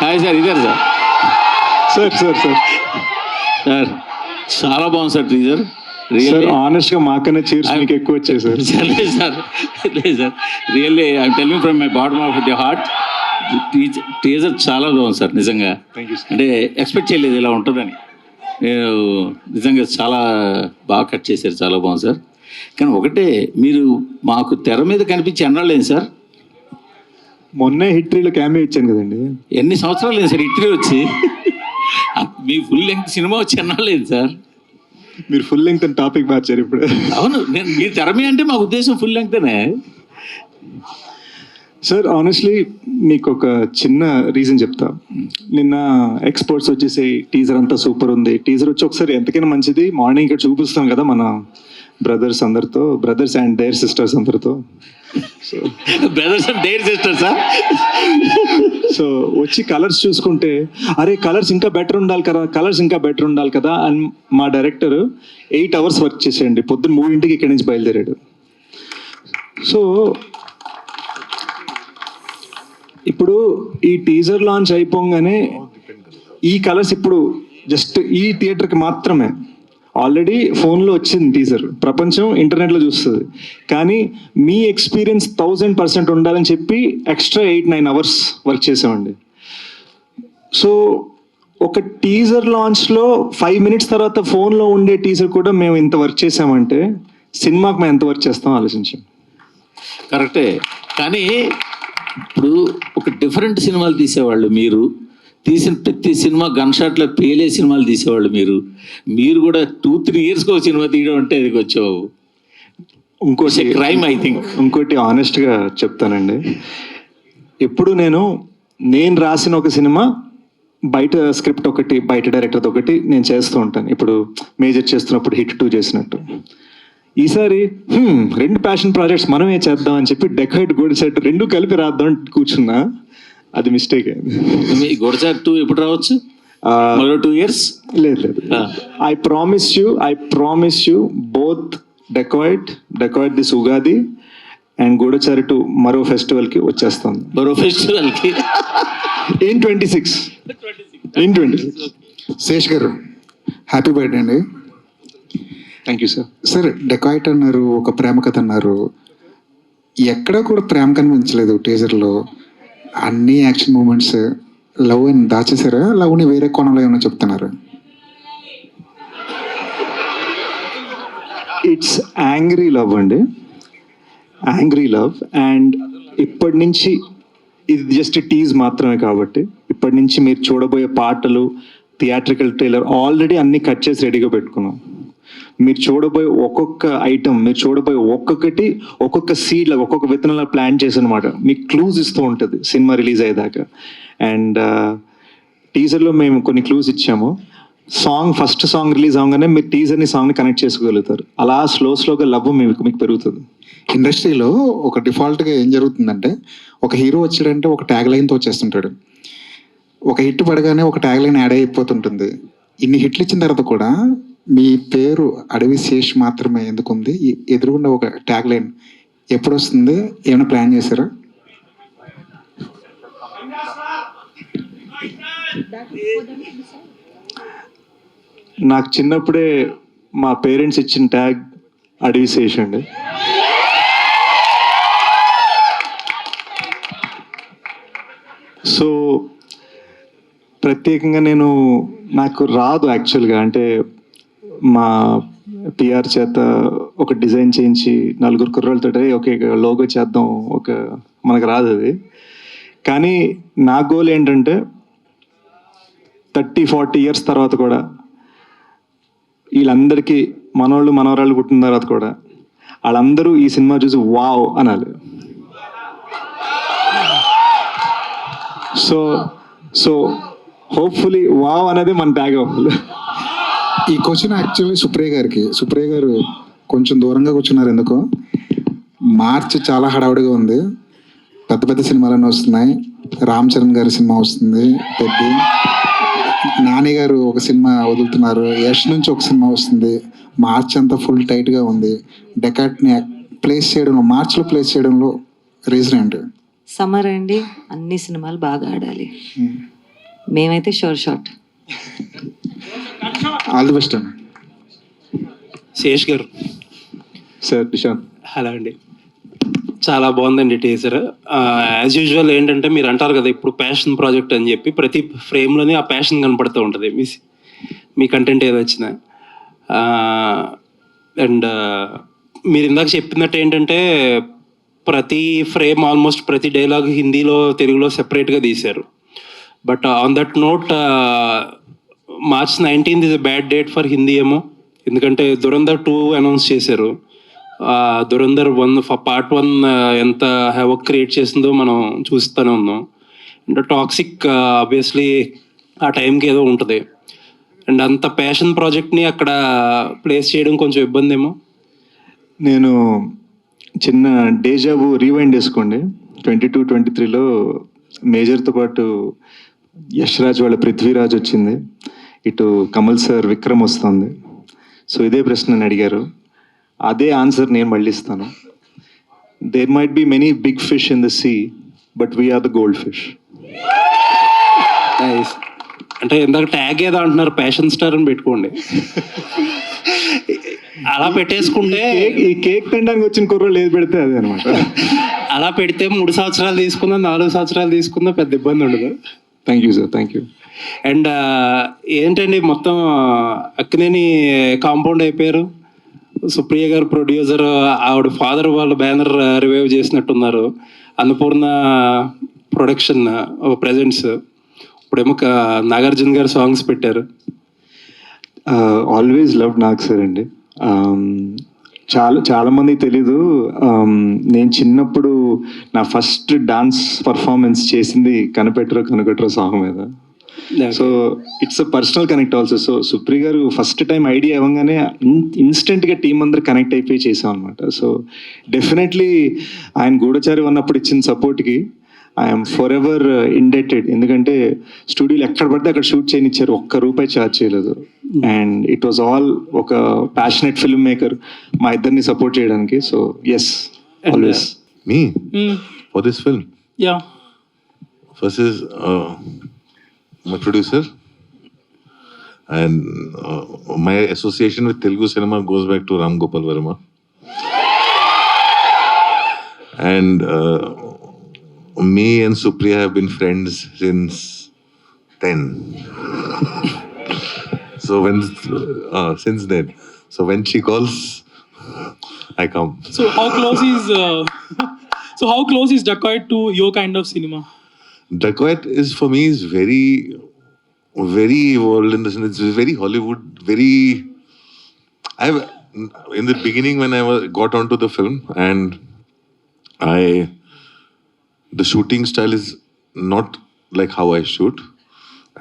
Hi sir, ఇదే sir. Sir చాలా బాగుంది సార్ టీజర్. సార్ ఆనెస్ట్ గా మాకన్నా చీర్స్ మీకు ఎక్కువ వచ్చాయి సార్. లేదు సార్, లేదు sir, really I telling from my bottom of the heart. Teaser చాలా బాగుంది సార్ నిజంగా. అంటే ఎక్స్పెక్ట్ చేయలేదు ఇలా ఉంటుందని. నేను నిజంగా చాలా బాగా కట్ చేశారు, చాలా బాగుంది సార్. కానీ ఒకటే, మీరు మాకు తెర మీద కనిపించి ఎన్నాళ్ళేంది సార్? మొన్నే హిస్టరీలో క్యామియో ఇచ్చాను కదండి. ఎన్ని సంవత్సరాలు లేదు సార్ హిస్టరీ వచ్చి? మీ ఫుల్ లెంగ్త్ సినిమా వచ్చి ఎన్నాళ్ళేంది సార్? మీరు ఫుల్ లెంగ్త్ అని టాపిక్ మార్చారు ఇప్పుడు. అవును, నేను మీరు తెర మీద అంటే మా ఉద్దేశం ఫుల్ లెంగ్తేనే సార్. ఆనెస్ట్లీ మీకు ఒక చిన్న రీజన్ చెప్తా. నిన్న ఎక్స్పర్ట్స్ వచ్చేసి టీజర్ అంతా సూపర్ ఉంది, టీజర్ వచ్చి ఒకసారి ఎంతకైనా మంచిది మార్నింగ్ ఇక్కడ చూపిస్తాం కదా మన బ్రదర్స్ అందరితో, బ్రదర్స్ అండ్ దేర్ సిస్టర్స్ అందరితో. సో బ్రదర్స్ అండ్ డేర్ సిస్టర్సా? సో వచ్చి కలర్స్ చూసుకుంటే అరే కలర్స్ ఇంకా బెటర్ ఉండాలి కదా, కలర్స్ ఇంకా బెటర్ ఉండాలి కదా అని మా డైరెక్టర్ 8 hours వర్క్ చేసేయండి. పొద్దున్న 3 ఇక్కడి నుంచి బయలుదేరాడు. సో ఇప్పుడు ఈ టీజర్ లాంచ్ అయిపోగానే ఈ కలర్స్ ఇప్పుడు జస్ట్ ఈ థియేటర్కి మాత్రమే. ఆల్రెడీ ఫోన్లో వచ్చింది టీజర్, ప్రపంచం ఇంటర్నెట్లో చూస్తుంది. కానీ మీ ఎక్స్పీరియన్స్ 1000% ఉండాలని చెప్పి ఎక్స్ట్రా 8-9 hours వర్క్ చేసామండి. సో ఒక టీజర్ లాంచ్లో 5 minutes తర్వాత ఫోన్లో ఉండే టీజర్ కూడా మేము ఇంత వర్క్ చేసామంటే సినిమాకి మేము ఎంత వర్క్ చేస్తాం ఆలోచించాం. కరెక్టే. కానీ ఇప్పుడు ఒక డిఫరెంట్ సినిమాలు తీసేవాళ్ళు మీరు, తీసిన ప్రతి సినిమా గన్ షాట్లో పేలే సినిమాలు తీసేవాళ్ళు మీరు కూడా 2-3 yearsకి ఒక సినిమా తీయడం అంటే అది వచ్చావు ఇంకోటి క్రైమ్. ఐ థింక్ ఇంకోటి ఆనెస్ట్గా చెప్తానండి, ఎప్పుడు నేను రాసిన ఒక సినిమా బయట స్క్రిప్ట్ ఒకటి, బయట డైరెక్టర్తో ఒకటి నేను చేస్తూ ఉంటాను. ఇప్పుడు మేజర్ చేస్తున్నప్పుడు హిట్ 2 చేసినట్టు ఈసారి 2 ప్యాషన్ ప్రాజెక్ట్స్ మనమే చేద్దాం అని చెప్పి డెకాయిట్ గోడిసెట్ 2 కలిపి రాద్దాం అని కూర్చున్నా. అది మిస్టేక్ అయింది. గోడచాట్ 2 ఎప్పుడు రావచ్చు? మరో 2 years? లేదు. I promise you both Dacoit this Ugadi and Goodachari 2 మరో ఫెస్టివల్కి వచ్చేస్తాం. మరో ఫెస్టివల్కి ఇన్ 26. శేష్ గారు హ్యాపీ బర్త్డే అండి. Thank you sir. Sir dacoit అన్నారు, ఒక ప్రేమ కథ అన్నారు, ఎక్కడ కూడా ప్రేమ కనిపించలేదు టీజర్లో. అన్ని యాక్షన్ మూమెంట్స్, లవ్ అని దాచేసారా? లవ్ని వేరే కోణంలో ఏమైనా చెప్తున్నారు? ఇట్స్ యాంగ్రీ లవ్ అండి, యాంగ్రీ లవ్. అండ్ ఇప్పటి నుంచి ఇది జస్ట్ టీజ్ మాత్రమే కాబట్టి ఇప్పటి నుంచి మీరు చూడబోయే పాటలు, థియేట్రికల్ ట్రైలర్ ఆల్రెడీ అన్ని కట్ చేసి రెడీగా పెట్టుకున్నాం. మీరు చూడబోయే ఒక్కొక్క ఐటమ్, మీరు చూడబోయే ఒక్కొక్కటి ఒక్కొక్క సీడ్లో, ఒక్కొక్క విత్తనంలో ప్లాన్ చేసి అనమాట మీకు క్లూజ్ ఇస్తూ ఉంటుంది సినిమా రిలీజ్ అయ్యేదాకా. అండ్ టీజర్లో మేము కొన్ని క్లూజ్ ఇచ్చాము. ఫస్ట్ సాంగ్ రిలీజ్ అవగానే మీరు టీజర్ని సాంగ్ని కనెక్ట్ చేసుకోగలుగుతారు. అలా స్లోగా లవ్ మీకు పెరుగుతుంది. ఇండస్ట్రీలో ఒక డిఫాల్ట్గా ఏం జరుగుతుందంటే, ఒక హీరో వచ్చాడంటే ఒక ట్యాగ్ లైన్తో వచ్చేస్తుంటాడు. ఒక హిట్ పడగానే ఒక ట్యాగ్ లైన్ యాడ్ అయిపోతుంటుంది. ఇన్ని హిట్లు ఇచ్చిన తర్వాత కూడా మీ పేరు అడవి శేష్ మాత్రమే ఎందుకుంది? ఎదురుగుండా ఒక ట్యాగ్ లైన్ ఎప్పుడు వస్తుంది? ఏమైనా ప్లాన్ చేశారా? నాకు చిన్నప్పుడే మా పేరెంట్స్ ఇచ్చిన ట్యాగ్ అడవి శేష్ అండి. సో ప్రత్యేకంగా నాకు రాదు యాక్చువల్గా. అంటే మా పిఆర్ చేత ఒక డిజైన్ చేయించి 4 కుర్రోళ్ళతో ఓకే లోగో చేద్దాం, మనకు రాదు అది. కానీ నా గోల్ ఏంటంటే 30-40 years తర్వాత కూడా వీళ్ళందరికీ మనవరాళ్ళు పుట్టిన తర్వాత కూడా వాళ్ళందరూ ఈ సినిమా చూసి వావ్ అనాలి. సో హోప్ఫుల్లీ వావ్ అనేది మన ట్యాగ్ అవ్వాలి. ఈ క్వశ్చన్ యాక్చువల్లీ సుప్రియ గారు కొంచెం దూరంగా కూర్చున్నారు ఎందుకో. మార్చ్ చాలా హడావుడిగా ఉంది, పెద్ద సినిమాలన్నీ వస్తున్నాయి. రామ్ చరణ్ గారి సినిమా వస్తుంది, పెద్ద నాని గారు ఒక సినిమా వదులుతున్నారు, యష్ నుంచి ఒక సినిమా వస్తుంది. మార్చ్ అంతా ఫుల్ టైట్గా ఉంది. డెకాట్ని మార్చ్లో ప్లేస్ చేయడంలో రీజన్ ఏంటి? సమ్మర్ అండి, అన్ని సినిమాలు బాగా ఆడాలి. మేమైతే sure shot. All the best అన్న. శేష్ గారు. సార్ నిశాంత్. హలో అండి. చాలా బాగుందండి టీజర్. యాజ్ యూజువల్ ఏంటంటే మీరు అంటారు కదా ఇప్పుడు ప్యాషన్ ప్రాజెక్ట్ అని చెప్పి ప్రతి ఫ్రేమ్లోనే ఆ ప్యాషన్ కనపడుతూ ఉంటుంది మీ కంటెంట్ ఏదో వచ్చినా. అండ్ మీరు ఇందాక చెప్పినట్టు ఏంటంటే ప్రతి ఫ్రేమ్ ఆల్మోస్ట్ ప్రతి డైలాగ్ హిందీలో తెలుగులో సెపరేట్గా తీశారు. But on that note March 19th is a bad date for Hindi ఏమో, ఎందుకంటే దురంధర్ 2 అనౌన్స్ చేశారు. దురంధర్ 1 పార్ట్ 1 ఎంత హెవక్ క్రియేట్ చేసిందో మనం చూస్తూనే ఉన్నాం. అండ్ టాక్సిక్ ఆబ్వియస్లీ ఆ టైంకి ఏదో ఉంటుంది. అండ్ అంత ప్యాషన్ ప్రాజెక్ట్ని అక్కడ ప్లేస్ చేయడం కొంచెం ఇబ్బంది ఏమో. నేను చిన్న డేజావు రీవైండ్ చేసుకోండి. 22-23లో మేజర్తో పాటు యష్ రాజ్ వాళ్ళ పృథ్వీరాజ్ వచ్చింది, ఇటు కమల్ సార్ విక్రమ్ వస్తుంది. సో ఇదే ప్రశ్న అడిగారు, అదే ఆన్సర్ నేను మళ్ళీ ఇస్తాను. There might be many big fish in the sea but we are the gold fish. అంటే ఇందాక ట్యాగ్ ఏదో అంటున్నారు, ప్యాషన్ స్టార్ అని పెట్టుకోండి. అలా పెట్టేసుకుంటే ఈ కేక్ తినడానికి వచ్చిన కుర్రోళ్ళు ఏది పెడితే అదే అనమాట. అలా పెడితే 3 సంవత్సరాలు తీసుకుందా 4 సంవత్సరాలు తీసుకుందా పెద్ద ఇబ్బంది ఉండదు. Thank you sir, thank you. And ఏంటండి మొత్తం అక్కినేని కాంపౌండ్ అయిపోయారు. సుప్రియ గారు ప్రొడ్యూసర్, ఆవిడ ఫాదర్ వాళ్ళు బ్యానర్ రివైవ్ చేసినట్టున్నారు. అన్నపూర్ణ ప్రొడక్షన్ ప్రెజెంట్స్, ఇప్పుడేమో నాగార్జున గారు సాంగ్స్ పెట్టారు. ఆల్వేస్ లవ్ నాగ్ సార్ అండి. చాలా మందికి తెలీదు, నేను చిన్నప్పుడు నా ఫస్ట్ డాన్స్ పర్ఫార్మెన్స్ చేసింది కనపెట్టరో సాంగ్ మీద. So it's a personal connect also. So సుప్రి గారు ఫస్ట్ టైం ఐడియా ఇవ్వగానే ఇన్స్టెంట్గా టీం అందరు కనెక్ట్ అయిపోయి చేసాం అనమాట. సో డెఫినెట్లీ ఆయన గూఢచారి ఉన్నప్పుడు ఇచ్చిన సపోర్ట్కి ఐఎమ్ ఫర్ ఎవర్ ఇండెటెడ్. ఎందుకంటే స్టూడియోలో ఎక్కడ పడితే అక్కడ షూట్ చేయనిచ్చారు, ₹1 ఛార్జ్ చేయలేదు. అండ్ ఇట్ వాజ్ ఆల్ ఒక ప్యాషనెట్ ఫిల్మ్ మేకర్ మా ఇద్దరిని సపోర్ట్ చేయడానికి. So yes, always. Me? For this film? Yeah. First is my producer, and my association with Telugu cinema goes back to Ram Gopal Verma. And me and Supriya have been friends since then. So since then. So when she calls, I come. So how close is Dacoit to your kind of cinema? Dacoit is for me is very, very evolved in the sense it's very Hollywood, very. In the beginning when I got onto the film and the shooting style is not like how I shoot,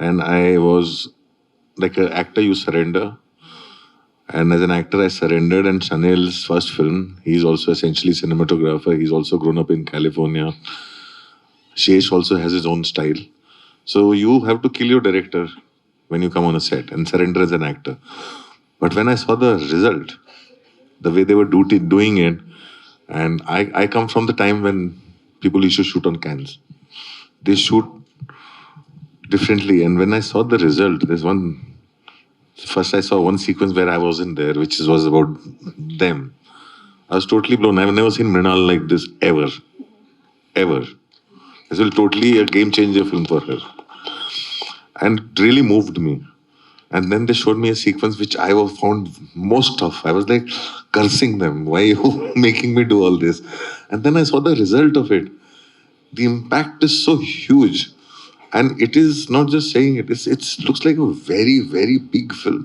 and I was like an actor, you surrender. And as an actor, I surrendered. And Chanel's first film, he's also essentially cinematographer. He's also grown up in California. Shesh also has his own style. So you have to kill your director when you come on a set and surrender as an actor. But when I saw the result, the way they were doing it, and I come from the time when people used to shoot on cans. They shoot differently. And when I saw the result, first I saw one sequence where I wasn't there, which was about them. I was totally blown. I've never seen Mrinal like this ever. This was totally a game changer film for her. And it really moved me. And then they showed me a sequence which I found most tough. I was like cursing them. Why are you making me do all this? And then I saw the result of it. The impact is so huge. And it is not just saying it looks like a very, very big film.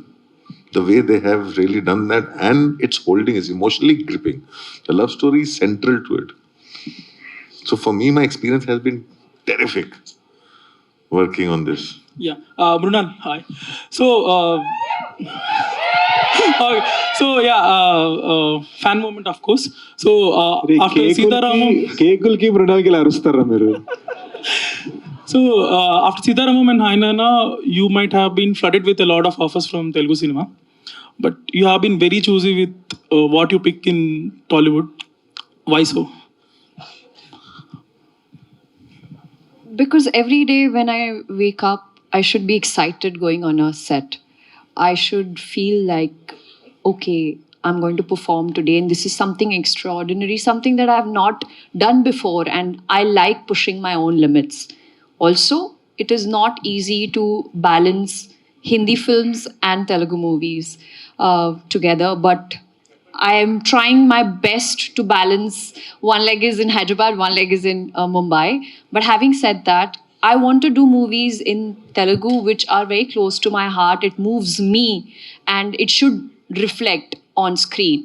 The way they have really done that, and its holding is emotionally gripping. The love story is central to it. So for me, my experience has been terrific working on this. Yeah. Mrunal, hi. So, okay. So yeah, fan moment of course. So after Sitaramam, కేకులకి మృణాలకి ఇలా అరుస్తారా మీరు? so after Sitaramam and Hainana, you might have been flooded with a lot of offers from Telugu cinema, but you have been very choosy with what you pick in Tollywood. Why so? Because every day when I wake up, I should be excited going on a set. I should feel like, okay, I'm going to perform today, and this is something extraordinary, something that I've not done before, and I like pushing my own limits. Also, it is not easy to balance Hindi films and Telugu movies together, but I am trying my best to balance. One leg is in Hyderabad, one leg is in Mumbai. But having said that, I want to do movies in Telugu which are very close to my heart. It moves me and it should reflect on screen.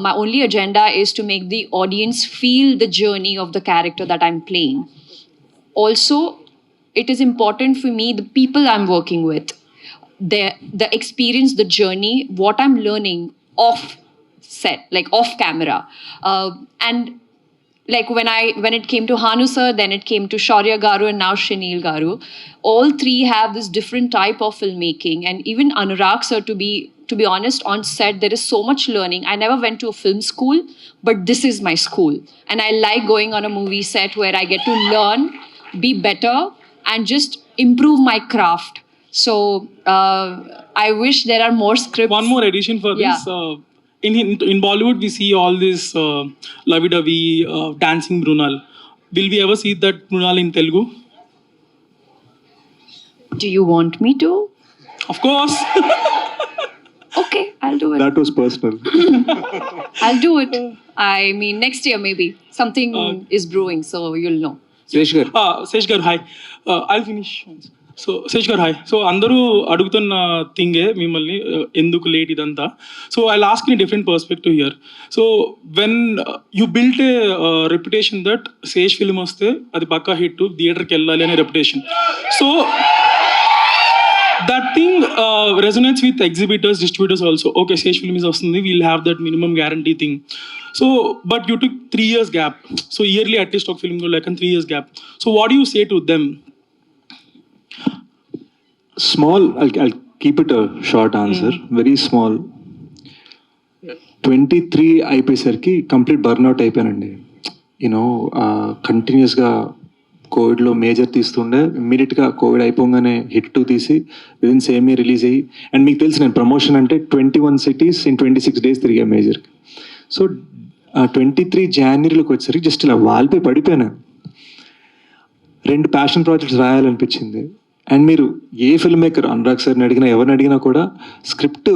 My only agenda is to make the audience feel the journey of the character that I'm playing. Also, it is important for me, the people I'm working with, the experience, the journey, what I'm learning off set, like off camera. And like when it came to Hanu sir, then it came to Shaurya Garu, and now Shanil Garu. All three have this different type of filmmaking, and even Anurag sir, to be honest, on set there is so much learning. I never went to a film school, but this is my school, and I like going on a movie set where I get to learn, be better, and just improve my craft. So I wish there are more scripts. One more addition for this. Yeah. In Bollywood, we see all this lovey-dovey dancing Brunal. Will we ever see that Brunal in Telugu? Do you want me to? Of course. Okay, I'll do it. That was personal. I'll do it. I mean, next year maybe. Something is brewing, so you'll know. Suresh garu Sesh garu hi I'll finish so Sesh garu hi so అందరూ అడుగుతున్న థింగే మిమ్మల్ని ఎందుకు late ఇదంతా so I ask in different perspective here so when you built a reputation that Sesh film వస్తే అది పక్కా hit థియేటర్కి వెళ్ళాలి అనే reputation so that thing resonates with exhibitors, distributors also. Okay, Sesh film is vasthundi, we'll have that minimum guarantee thing. So, but you took 3 years gap. So yearly at least of film go like 3 years gap. So what do you say to them? Small, I'll keep it a short answer. Very small. 23 అయిపోయేసరికి complete burnout అయిపోయానండి. You know కంటిన్యూస్గా కోవిడ్లో major తీస్తుండే, ఇమ్మీడియట్గా Covid అయిపోగానే hit 2 తీసి within same year release అయ్యి, and మీకు తెలుసు నేను ప్రమోషన్ అంటే 21 cities in 26 days తిరిగా మేజర్కి. సో 23 Januaryలోకి వచ్చేసరికి జస్ట్ ఇలా వాల్పై పడిపోయాను. 2 ప్యాషన్ ప్రాజెక్ట్స్ రాయాలనిపించింది. అండ్ మీరు ఏ ఫిల్మ్ మేకర్ అనురాగ్ సార్ని అడిగినా ఎవరిని అడిగినా కూడా స్క్రిప్ట్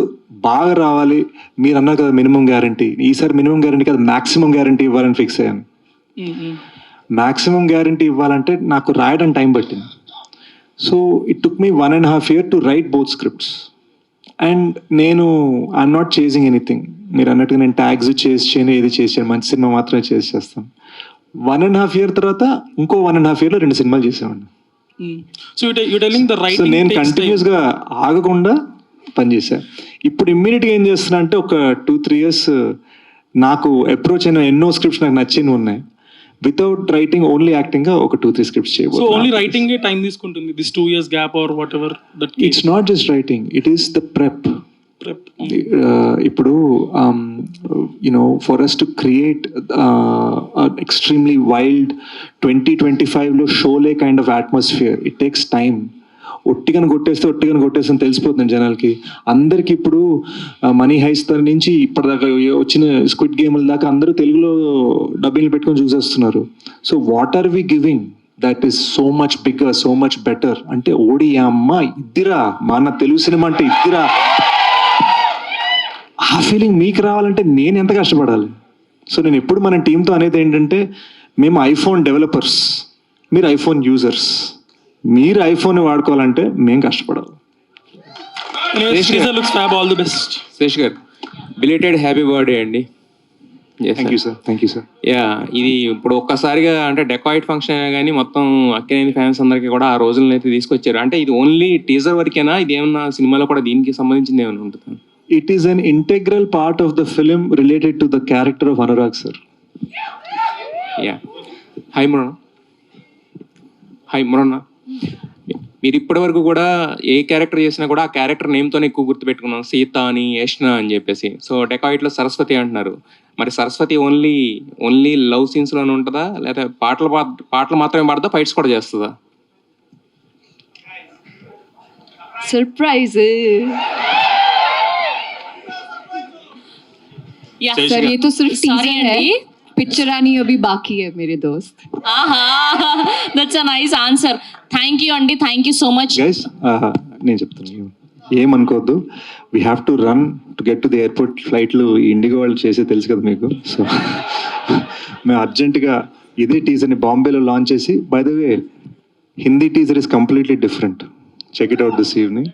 బాగా రావాలి, మీరు అన్నారు కదా మినిమం గ్యారంటీ, ఈసారి మినిమం గ్యారంటీ కదా మ్యాక్సిమం గ్యారంటీ ఇవ్వాలని ఫిక్స్ అయ్యాను. మ్యాక్సిమం గ్యారంటీ ఇవ్వాలంటే నాకు రాయడం టైం పట్టింది. So it took me 1.5 years to right both scripts. And నేను ఐఎమ్ నాట్ చేసింగ్ ఎనీథింగ్. మీరు అన్నట్టుగా నేను ట్యాగ్స్ చేయను, ఏది చేసాను, మంచి సినిమా మాత్రమే చేస్తాను. 1.5 years తర్వాత ఇంకో 1.5 yearలో 2 సినిమాలు చేసామండి. So you're telling the right. So నేను కంటిన్యూస్గా ఆగకుండా పనిచేశాను. ఇప్పుడు ఇమ్మీడియట్గా ఏం చేస్తున్నా అంటే ఒక 2-3 years నాకు అప్రోచ్ అయిన ఎన్నో స్క్రిప్ట్స్ నాకు నచ్చినవి ఉన్నాయి. వితౌట్ రైటింగ్ ఓన్లీ యాక్టింగ్ గా ఒక 2-3 scripts చేయబోతున్నాను. So only writing a time తీసుకుంటుంది, this 2 years gap or whatever that. It's not just writing, it is the prep. ఇప్పుడు you know for us to create extremely wild 2025లో Sholay kind of atmosphere, it takes time. ఒట్టిగాని కొట్టేస్తే తెలిసిపోతుంది జనాలకి. అందరికి ఇప్పుడు money heist నుంచి ఇప్పటిదాకా వచ్చిన స్క్విడ్ గేమ్ల దాకా అందరూ తెలుగులో డబ్బింగ్లు పెట్టుకొని చూసేస్తున్నారు. So what are we giving that is so much bigger, so much better. అంటే ఓడి అమ్మ ఇద్దిరా, మన తెలుగు సినిమా అంటే ఇద్దిరా, ఆ ఫీలింగ్ మీకు రావాలంటే నేను ఎంత కష్టపడాలి. సో నేను ఎప్పుడు మన టీంతో అనేది ఏంటంటే, మేము ఐఫోన్ డెవలపర్స్, మీరు ఐఫోన్ యూజర్స్. మీరు ఐఫోన్ వాడుకోవాలంటే మేము కష్టపడాలి. All the best. సురేష్ గారు బిలేటెడ్ హ్యాపీ బర్త్డే అండి. Thank you sir. యా, ఇది ఇప్పుడు ఒక్కసారిగా అంటే డెకాయిట్ ఫంక్షన్ అయినా కానీ మొత్తం అక్కినేని ఫ్యాన్స్ అందరికీ కూడా ఆ రోజులను అయితే తీసుకొచ్చారు. అంటే ఇది ఓన్లీ టీజర్ వరకేనా, ఇది ఏమన్నా సినిమాలో కూడా దీనికి సంబంధించింది ఏమైనా ఉంటుంది? It is an integral part of the film related to the character of Anurag sir. Yeah. Hi మురన్న, మీరు ఇప్పటి వరకు కూడా ఏ క్యారెక్టర్ చేసినా కూడా ఆ క్యారెక్టర్ నేమ్తోనే ఎక్కువ గుర్తుపెట్టుకున్నాం, సీత అని, యష్ణ అని చెప్పేసి. సో డెకాయిట్లో సరస్వతి అంటున్నారు, మరి సరస్వతి ఓన్లీ లవ్ సీన్స్లోనే ఉంటుందా, లేదా పాటలు మాత్రమే పాడదా, ఫైట్స్ కూడా చేస్తుందా? सरप्राइज या सर ये तो सिर्फ Sorry, टीजर है, Andy. पिक्चर आनी अभी बाकी है मेरे दोस्त. That's a nice answer. Thank you అండి, thank you so much. Guys నేను చెప్తాను, ఏమనుకోవద్దు. We have to run to get to the airport. ఫ్లైట్లు ఇండిగో వాళ్ళు చేసే తెలుసు కదా మీకు. సో మేము అర్జెంటుగా ఇదే టీజర్ని బాంబేలో లాంచ్ చేసి, by the way Hindi teaser is completely different. Check it out this evening.